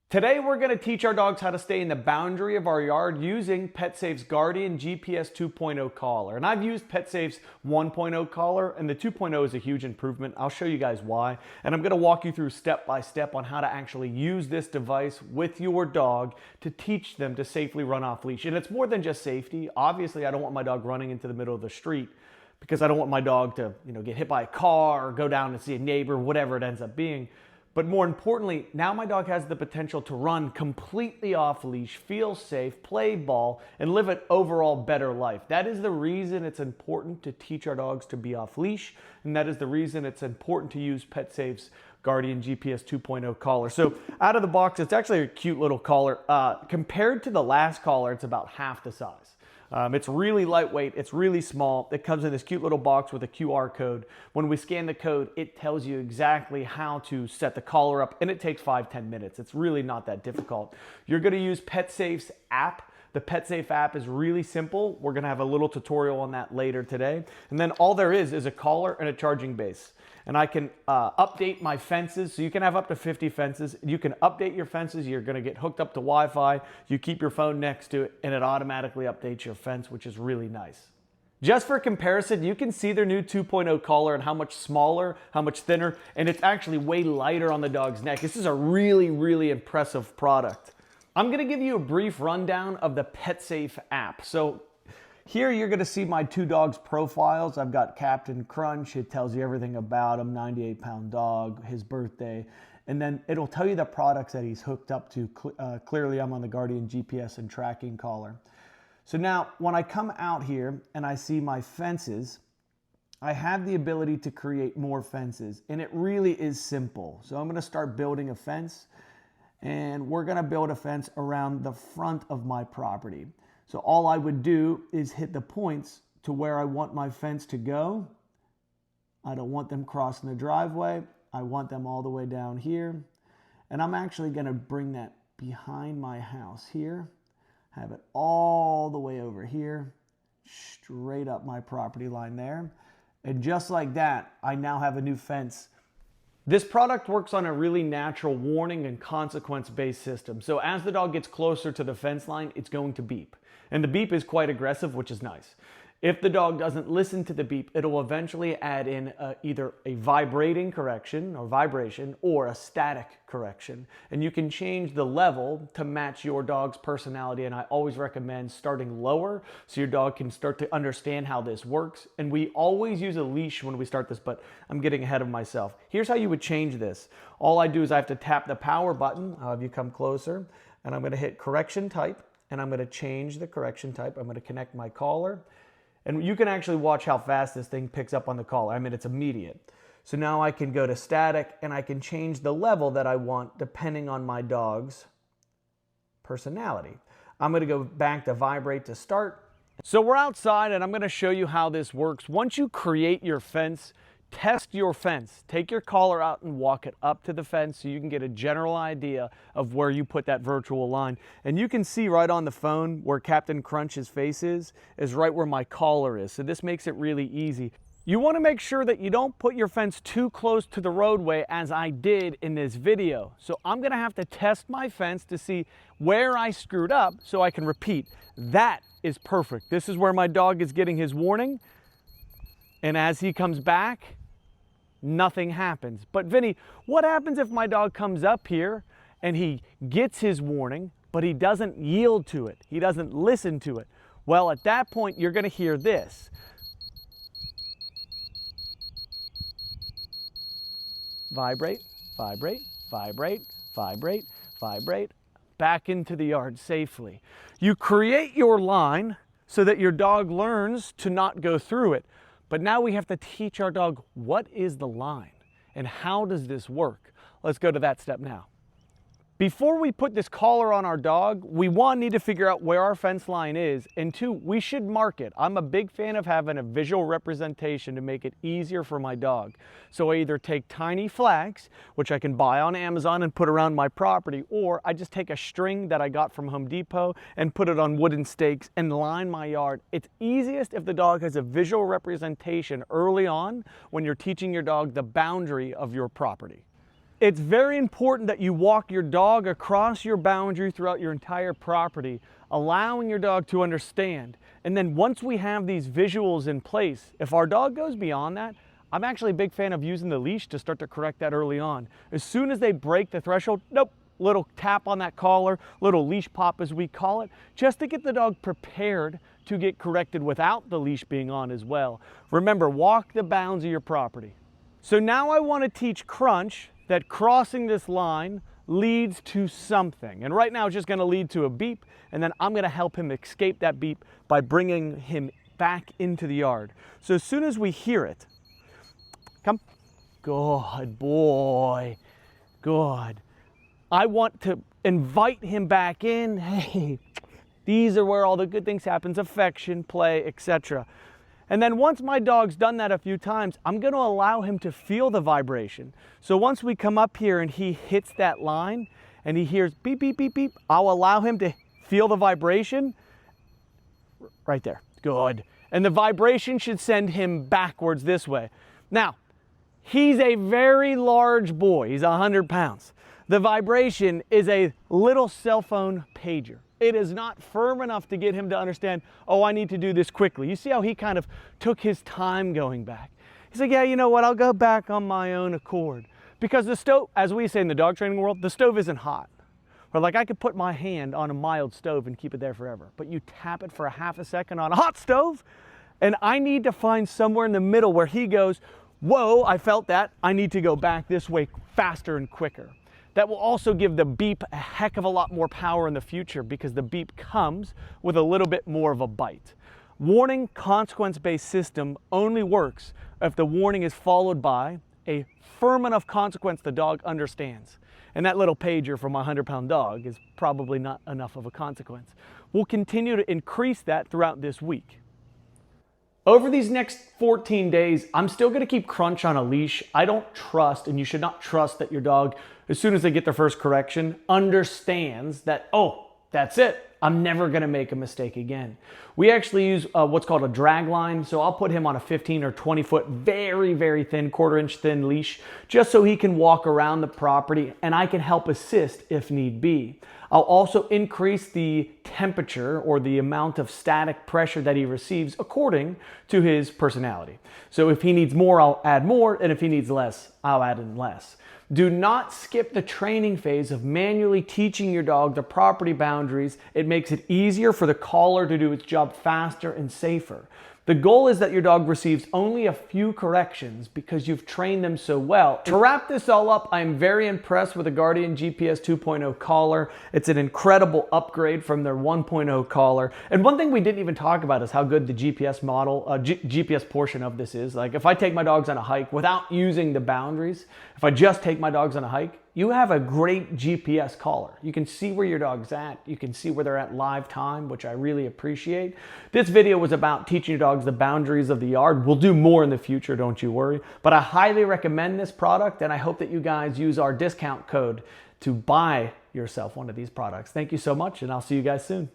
Today we're going to teach our dogs how to stay in the boundary of our yard using PetSafe's Guardian GPS 2.0 collar. And I've used PetSafe's 1.0 collar, and the 2.0 is a huge improvement. I'll show you guys why. And I'm going to walk you through step by step on how to actually use this device with your dog to teach them to safely run off leash. And it's more than just safety. Obviously, I don't want my dog running into the middle of the street because I don't want my dog to, get hit by a car or go down and see a neighbor, whatever it ends up being. But more importantly, now my dog has the potential to run completely off leash, feel safe, play ball, and live an overall better life. That is the reason it's important to teach our dogs to be off leash, and that is the reason it's important to use PetSafe's Guardian GPS 2.0 collar. So out of the box, it's actually a cute little collar. Compared to the last collar, it's about half the size. It's really lightweight, it's really small. It comes in this cute little box with a QR code. When we scan the code, it tells you exactly how to set the collar up, and it takes 5-10 minutes. It's really not that difficult. You're gonna use PetSafe's app. The PetSafe app is really simple. We're gonna have a little tutorial on that later today. And then all there is a collar and a charging base. And I can update my fences. So you can have up to 50 fences. You can update your fences. You're gonna get hooked up to Wi-Fi. You keep your phone next to it and it automatically updates your fence, which is really nice. Just for comparison, you can see their new 2.0 collar and how much smaller, how much thinner, and it's actually way lighter on the dog's neck. This is a really, really impressive product. I'm gonna give you a brief rundown of the PetSafe app. So here you're gonna see my two dogs' profiles. I've got Captain Crunch. It tells you everything about him, 98-pound dog, his birthday. And then it'll tell you the products that he's hooked up to. Clearly I'm on the Guardian GPS and tracking collar. So now when I come out here and I see my fences, I have the ability to create more fences. And it really is simple. So I'm gonna start building a fence, and we're gonna build a fence around the front of my property. So all I would do is hit the points to where I want my fence to go. I don't want them crossing the driveway. I want them all the way down here. And I'm actually gonna bring that behind my house here, have it all the way over here, straight up my property line there. And just like that, I now have a new fence. This product works on a really natural warning and consequence-based system. So as the dog gets closer to the fence line, it's going to beep. And the beep is quite aggressive, which is nice. If the dog doesn't listen to the beep, it'll eventually add in either a vibrating correction or vibration or a static correction. And you can change the level to match your dog's personality. And I always recommend starting lower so your dog can start to understand how this works. And we always use a leash when we start this, but I'm getting ahead of myself. Here's how you would change this. All I do is I have to tap the power button. I'll have you come closer, and I'm gonna hit correction type, and I'm gonna change the correction type. I'm gonna connect my collar. And you can actually watch how fast this thing picks up on the collar. I mean, it's immediate. So now I can go to static and I can change the level that I want depending on my dog's personality. I'm gonna go back to vibrate to start. So we're outside and I'm gonna show you how this works. Once you create your fence, test your fence. Take your collar out and walk it up to the fence so you can get a general idea of where you put that virtual line. And you can see right on the phone where Captain Crunch's face is right where my collar is. So this makes it really easy. You want to make sure that you don't put your fence too close to the roadway as I did in this video. So I'm going to have to test my fence to see where I screwed up so I can repeat. That is perfect. This is where my dog is getting his warning. And as he comes back, nothing happens. But Vinny, what happens if my dog comes up here and he gets his warning, but he doesn't yield to it? He doesn't listen to it. Well, at that point, you're gonna hear this. Vibrate, vibrate, vibrate, vibrate, vibrate, back into the yard safely. You create your line so that your dog learns to not go through it. But now we have to teach our dog what is the line and how does this work. Let's go to that step now. Before we put this collar on our dog, we one, need to figure out where our fence line is, and two, we should mark it. I'm a big fan of having a visual representation to make it easier for my dog. So I either take tiny flags, which I can buy on Amazon and put around my property, or I just take a string that I got from Home Depot and put it on wooden stakes and line my yard. It's easiest if the dog has a visual representation early on when you're teaching your dog the boundary of your property. It's very important that you walk your dog across your boundary throughout your entire property, allowing your dog to understand. And then once we have these visuals in place, if our dog goes beyond that, I'm actually a big fan of using the leash to start to correct that early on. As soon as they break the threshold, nope, little tap on that collar, little leash pop as we call it, just to get the dog prepared to get corrected without the leash being on as well. Remember, walk the bounds of your property. So now I want to teach Crunch that crossing this line leads to something. And right now it's just going to lead to a beep, and then I'm going to help him escape that beep by bringing him back into the yard. So as soon as we hear it, come, good boy, good. I want to invite him back in. Hey, these are where all the good things happen, affection, play, etc. And then once my dog's done that a few times, I'm going to allow him to feel the vibration. So once we come up here and he hits that line and he hears beep, beep, beep, beep, I'll allow him to feel the vibration right there. Good. And the vibration should send him backwards this way. Now, he's a very large boy. He's 100 pounds. The vibration is a little cell phone pager. It is not firm enough to get him to understand, oh, I need to do this quickly. You see how he kind of took his time going back. He's like, yeah, you know what, I'll go back on my own accord. Because the stove, as we say in the dog training world, the stove isn't hot. Or like I could put my hand on a mild stove and keep it there forever. But you tap it for a half a second on a hot stove, and I need to find somewhere in the middle where he goes, whoa, I felt that. I need to go back this way faster and quicker. That will also give the beep a heck of a lot more power in the future because the beep comes with a little bit more of a bite. Warning consequence-based system only works if the warning is followed by a firm enough consequence the dog understands. And that little pager for my 100-pound dog is probably not enough of a consequence. We'll continue to increase that throughout this week. Over these next 14 days, I'm still going to keep Crunch on a leash. I don't trust, and you should not trust, that your dog, as soon as they get their first correction, understands that, oh, that's it. I'm never going to make a mistake again. We actually use what's called a drag line. So I'll put him on a 15 or 20 foot, very, very thin, quarter-inch thin leash, just so he can walk around the property and I can help assist if need be. I'll also increase the temperature or the amount of static pressure that he receives according to his personality. So if he needs more, I'll add more, and if he needs less, I'll add in less. Do not skip the training phase of manually teaching your dog the property boundaries. It makes it easier for the collar to do its job faster and safer. The goal is that your dog receives only a few corrections because you've trained them so well. To wrap this all up, I'm very impressed with the Guardian GPS 2.0 collar. It's an incredible upgrade from their 1.0 collar. And one thing we didn't even talk about is how good the GPS model, GPS portion of this is. Like if I take my dogs on a hike without using the boundaries, if I just take my dogs on a hike, you have a great GPS collar. You can see where your dog's at. You can see where they're at live time, which I really appreciate. This video was about teaching your dogs the boundaries of the yard. We'll do more in the future, don't you worry. But I highly recommend this product, and I hope that you guys use our discount code to buy yourself one of these products. Thank you so much, and I'll see you guys soon.